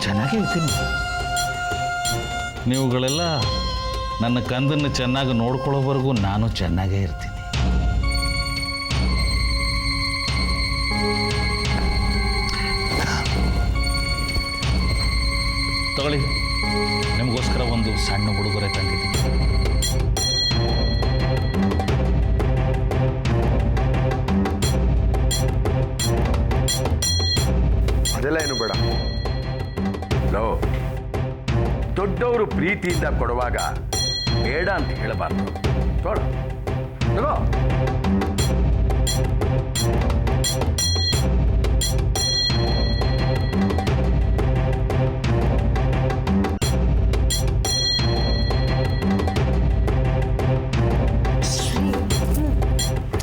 ಚೆನ್ನಾಗೇ ಇರ್ತೀನಿ. ನೀವುಗಳೆಲ್ಲ ನನ್ನ ಕಂದನ್ನು ಚೆನ್ನಾಗಿ ನೋಡ್ಕೊಳ್ಳೋವರೆಗೂ ನಾನು ಚೆನ್ನಾಗೇ ಇರ್ತೀನಿ. ತಗೊಳ್ಳಿ, ನಿಮಗೋಸ್ಕರ ಒಂದು ಸಣ್ಣ ಉಡುಗೊರೆ ತಂದಿದ್ದೀನಿ. ಅದೆಲ್ಲ ಏನು ಬೇಡ. ಲೋ, ದೊಡ್ಡವರು ಪ್ರೀತಿಯಿಂದ ಕೊಡುವಾಗ ಬೇಡ ಅಂತ ಹೇಳಬಾರ್ದು. ತಗೋ.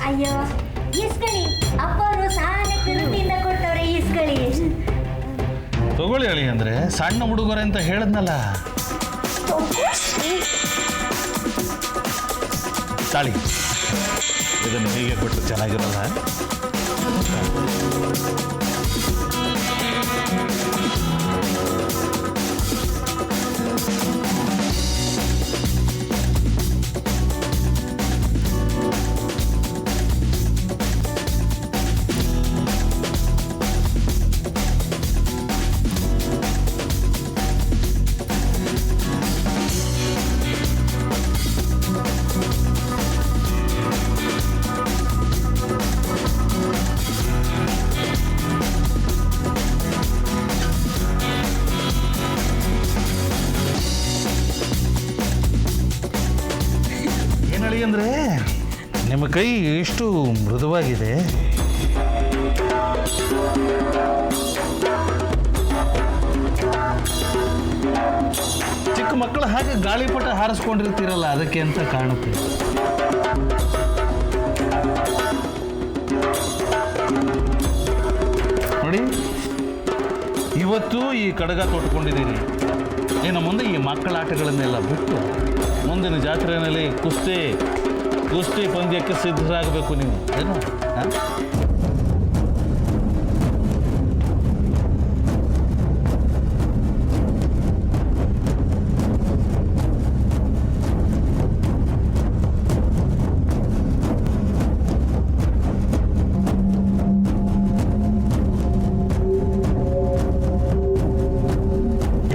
ಅಯ್ಯೋ, ಇಸ್ಕಳಿ. ಅಪ್ಪವರು ಸಾಲ ಪ್ರೀತಿಯಿಂದ ಕೊಟ್ಟವ್ರೆ, ಇಸ್ಕಳಿ. ತಗೊಳ್ಳಿ ಅಳಿ ಅಂದರೆ ಸಣ್ಣ ಉಡುಗೊರೆ ಅಂತ ಹೇಳಿದ್ನಲ್ಲ. ತಾಳಿ, ಇದನ್ನು ಹೀಗೆ ಕೊಟ್ಟು ಚೆನ್ನಾಗಿರಲ್ಲ. ಅಂದರೆ ನಿಮ್ಮ ಕೈ ಎಷ್ಟು ಮೃದುವಾಗಿದೆ. ಚಿಕ್ಕ ಮಕ್ಕಳು ಹಾಗೆ ಗಾಳಿಪಟ ಹಾರಿಸ್ಕೊಂಡಿರ್ತೀರಲ್ಲ, ಅದಕ್ಕೆ ಅಂತ ಕಾಣುತ್ತೆ. ನೋಡಿ, ಇವತ್ತು ಈ ಕಡಗ ತೊಟ್ಕೊಂಡಿದ್ದೀನಿ. ಇನ್ನು ಮುಂದೆ ಈ ಮಕ್ಕಳ ಆಟಗಳನ್ನೆಲ್ಲ ಬಿಟ್ಟು ಮುಂದಿನ ಜಾತ್ರೆಯಲ್ಲಿ ಕುಸ್ತಿ ಪಂದ್ಯಕ್ಕೆ ಸಿದ್ಧರಾಗಬೇಕು ನೀವು. ಏನು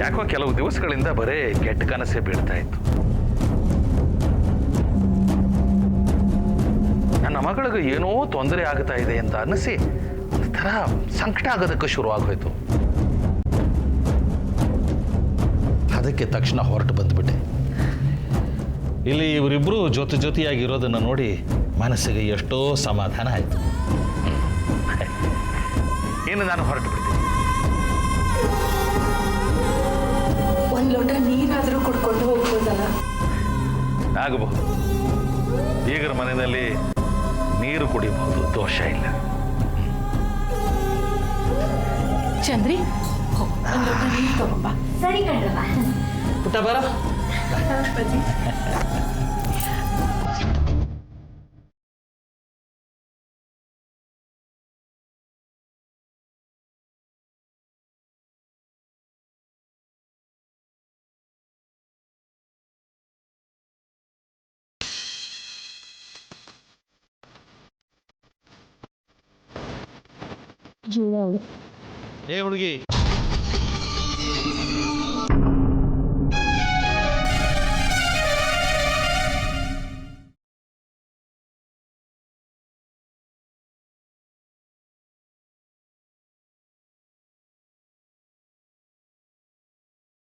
ಯಾಕೋ ಕೆಲವು ದಿವಸಗಳಿಂದ ಬರೇ ಕೆಟ್ಟ ಕನಸೇ ಬೀಳ್ತಾ ಇತ್ತು. ನನ್ನ ಮಗಳಿಗೆ ಏನೋ ತೊಂದರೆ ಆಗ್ತಾ ಇದೆ ಅಂತ ಅನ್ನಿಸಿ ಒಂಥರ ಸಂಕಟ ಆಗೋದಕ್ಕೆ ಶುರು ಆಗೋಯ್ತು. ಅದಕ್ಕೆ ತಕ್ಷಣ ಹೊರಟು ಬಂದ್ಬಿಟ್ಟೆ. ಇಲ್ಲಿ ಇವರಿಬ್ಬರು ಜೊತೆಯಾಗಿರೋದನ್ನು ನೋಡಿ ಮನಸ್ಸಿಗೆ ಎಷ್ಟೋ ಸಮಾಧಾನ ಆಯಿತು. ಇನ್ನು ನಾನು ಹೊರಟು ಬಿಡ್ತೀನಿ. ಒಂದು ಲೋಟ ನೀರಾದರೂ ಕುಡ್ಕೊಂಡು ಹೋಗ್ಬೋದಲ್ಲ? ಆಗಬಹುದು. ಬೀಗರ ಮನೆಯಲ್ಲಿ ನೀರು ಕುಡಿಬಹುದು, ದೋಷ ಇಲ್ಲ. ಚಂದ್ರಿ, ಒಂದು ಲೋಟ ನೀರು ತಗೊಂಬ. ಸರಿ ಕಣ್ರಪ್ಪ. ಪುಟ್ಟ ಬರ. ಏ ಹುಡುಗಿ,